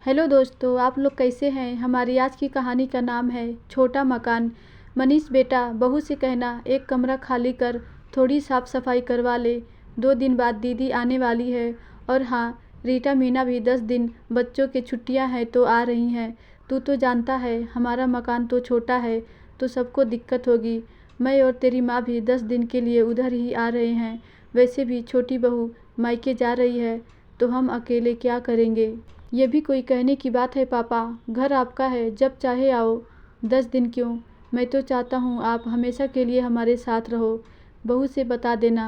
Hello दोस्तों, आप लोग कैसे हैं। हमारी आज की कहानी का नाम है छोटा मकान। मनीष बेटा, बहू से कहना एक कमरा खाली कर थोड़ी साफ सफाई करवा ले। 2 दिन बाद दीदी आने वाली है। और हाँ, रीटा मीना भी 10 दिन बच्चों की छुट्टियां हैं तो आ रही हैं। तू तो जानता है हमारा मकान तो छोटा है तो सबको दिक्कत होगी। मैं और तेरी माँ भी 10 दिन के लिए उधर ही आ रहे हैं। वैसे भी छोटी बहू मायके जा रही है तो हम अकेले क्या करेंगे। ये भी कोई कहने की बात है पापा, घर आपका है, जब चाहे आओ। 10 दिन क्यों, मैं तो चाहता हूँ आप हमेशा के लिए हमारे साथ रहो। बहू से बता देना।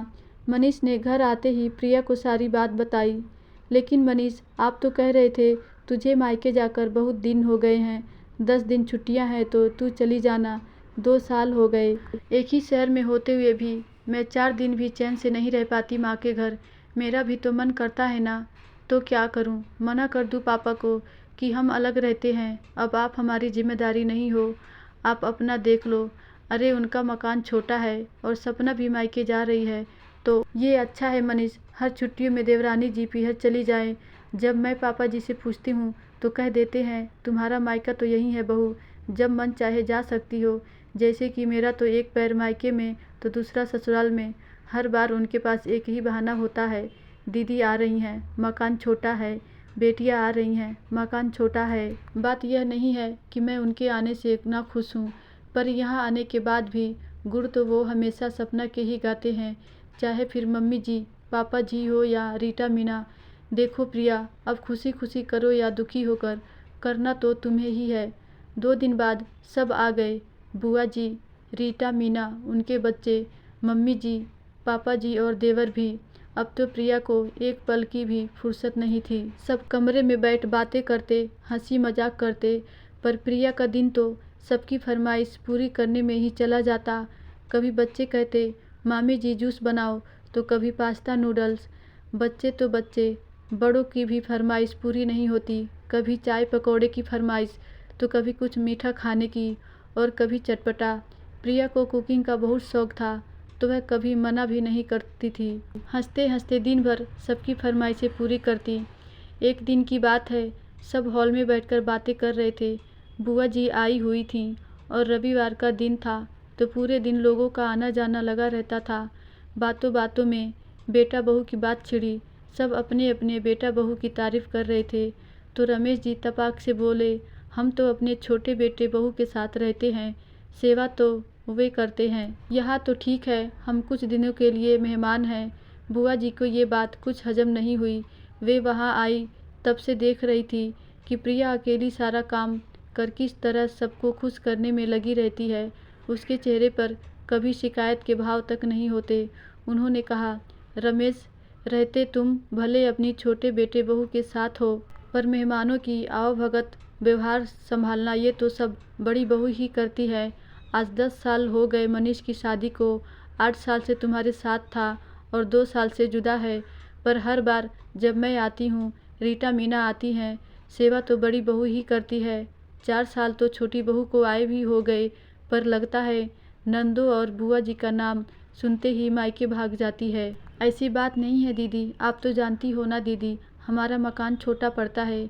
मनीष ने घर आते ही प्रिया को सारी बात बताई। लेकिन मनीष, आप तो कह रहे थे तुझे मायके जाकर बहुत दिन हो गए हैं। 10 दिन छुट्टियां हैं तो तू चली जाना। 2 साल हो गए एक ही शहर में होते हुए भी मैं 4 दिन भी चैन से नहीं रह पाती माँ के घर। मेरा भी तो मन करता है ना। तो क्या करूं, मना कर दूं पापा को कि हम अलग रहते हैं, अब आप हमारी जिम्मेदारी नहीं हो, आप अपना देख लो। अरे उनका मकान छोटा है और सपना भी मायके जा रही है तो ये अच्छा है मनीष, हर छुट्टियों में देवरानी जी पीहर चली जाएं। जब मैं पापा जी से पूछती हूँ तो कह देते हैं तुम्हारा मायका तो यही है बहू, जब मन चाहे जा सकती हो। जैसे कि मेरा तो एक पैर मायके में तो दूसरा ससुराल में। हर बार उनके पास एक ही बहाना होता है, दीदी आ रही हैं, मकान छोटा है, बेटियां आ रही हैं, मकान छोटा है। बात यह नहीं है कि मैं उनके आने से ना खुश हूँ, पर यहाँ आने के बाद भी गुण तो वो हमेशा सपना के ही गाते हैं, चाहे फिर मम्मी जी पापा जी हो या रीटा मीना। देखो प्रिया, अब खुशी खुशी करो या दुखी होकर, करना तो तुम्हें ही है। 2 दिन बाद सब आ गए, बुआ जी, रीटा मीना, उनके बच्चे, मम्मी जी, पापा जी और देवर भी। अब तो प्रिया को एक पल की भी फुर्सत नहीं थी। सब कमरे में बैठ बातें करते, हंसी मजाक करते, पर प्रिया का दिन तो सबकी फरमाइश पूरी करने में ही चला जाता। कभी बच्चे कहते मामी जी जूस बनाओ तो कभी पास्ता नूडल्स। बच्चे तो बच्चे, बड़ों की भी फरमाइश पूरी नहीं होती। कभी चाय पकौड़े की फरमाइश तो कभी कुछ मीठा खाने की और कभी चटपटा। प्रिया को कुकिंग का बहुत शौक था तो वह कभी मना भी नहीं करती थी। हंसते हंसते दिन भर सबकी फरमाइशें पूरी करती। एक दिन की बात है, सब हॉल में बैठकर बातें कर रहे थे। बुआ जी आई हुई थीं और रविवार का दिन था तो पूरे दिन लोगों का आना जाना लगा रहता था। बातों बातों में बेटा बहू की बात छिड़ी। सब अपने अपने बेटा बहू की तारीफ कर रहे थे तो रमेश जी तपाक से बोले, हम तो अपने छोटे बेटे बहू के साथ रहते हैं, सेवा तो वे करते हैं। यहाँ तो ठीक है, हम कुछ दिनों के लिए मेहमान हैं। बुआ जी को ये बात कुछ हजम नहीं हुई। वे वहाँ आई तब से देख रही थी कि प्रिया अकेली सारा काम कर किस तरह सबको खुश करने में लगी रहती है। उसके चेहरे पर कभी शिकायत के भाव तक नहीं होते। उन्होंने कहा, रमेश, रहते तुम भले अपनी छोटे बेटे बहू के साथ हो, पर मेहमानों की आवभगत व्यवहार संभालना ये तो सब बड़ी बहू ही करती है। आज 10 साल हो गए मनीष की शादी को, 8 साल से तुम्हारे साथ था और 2 साल से जुदा है, पर हर बार जब मैं आती हूँ, रीटा मीना आती हैं, सेवा तो बड़ी बहू ही करती है। 4 साल तो छोटी बहू को आए भी हो गए, पर लगता है नंदो और बुआ जी का नाम सुनते ही मायके भाग जाती है। ऐसी बात नहीं है दीदी, आप तो जानती हो ना दीदी, हमारा मकान छोटा पड़ता है।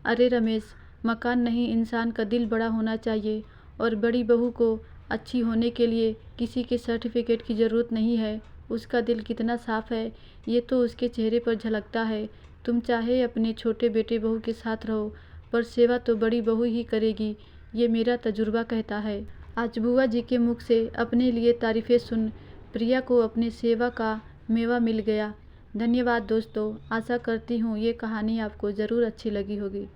अरे रमेश, मकान नहीं, इंसान का दिल बड़ा होना चाहिए। और बड़ी बहू को अच्छी होने के लिए किसी के सर्टिफिकेट की ज़रूरत नहीं है। उसका दिल कितना साफ़ है ये तो उसके चेहरे पर झलकता है। तुम चाहे अपने छोटे बेटे बहू के साथ रहो, पर सेवा तो बड़ी बहू ही करेगी, ये मेरा तजुर्बा कहता है। आज बुआ जी के मुख से अपने लिए तारीफ़ें सुन प्रिया को अपने सेवा का मेवा मिल गया। धन्यवाद दोस्तों, आशा करती हूँ ये कहानी आपको ज़रूर अच्छी लगी होगी।